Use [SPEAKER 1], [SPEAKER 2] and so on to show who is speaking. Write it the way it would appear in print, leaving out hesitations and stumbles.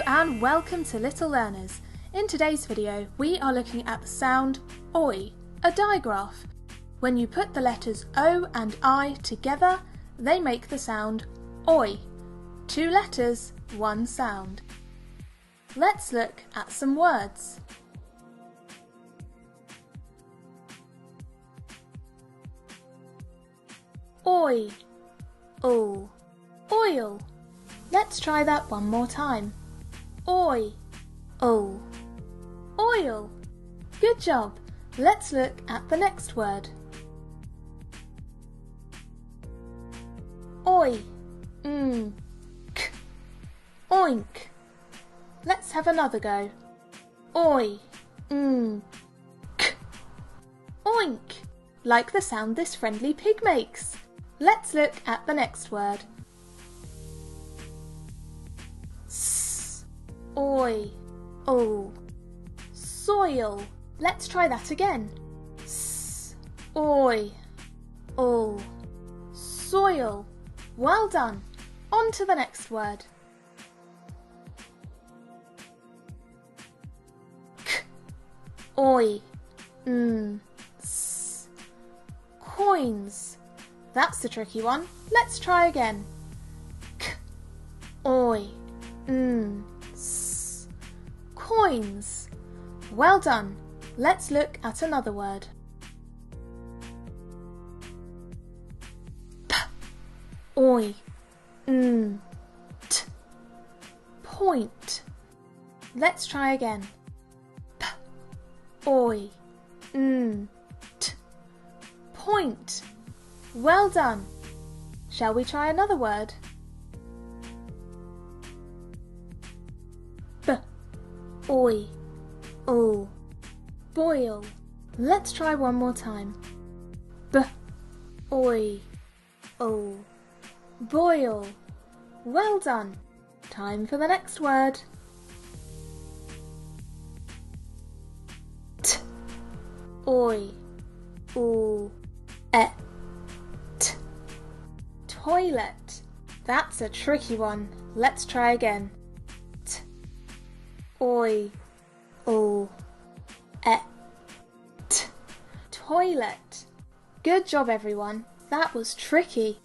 [SPEAKER 1] and welcome to Little Learners. In today's video we are looking at the sound OI, a digraph. When you put the letters O and I together, they make the sound OI. 2 letters, 1 sound. Let's look at some words. Oi, oh, oil. Let's try that one more time. Oi, oh, oil. Good job. Let's look at the next word. Oi, k, oink. Let's have another go. Oi, k, oink. Like the sound this friendly pig makes. Let's look at the next word. S, oi, oh, soil. Let's try that again. S, oi, oh, soil. Well done. On to the next word. K, oi, s, coins. That's the tricky one. Let's try again. K, oi, s, coins. Well done. Let's look at another word. P, oi, t, point. Let's try again. P, oi, t, point. Well done. Shall we try another word? B, oi, oh, boil. Let's try one more time. B, oi, oh, boil. Well done. Time for the next word. T, oi, oh, et. Toilet. That's a tricky one. Let's try again. T, oi, oh, et. Toilet. Good job everyone. That was tricky.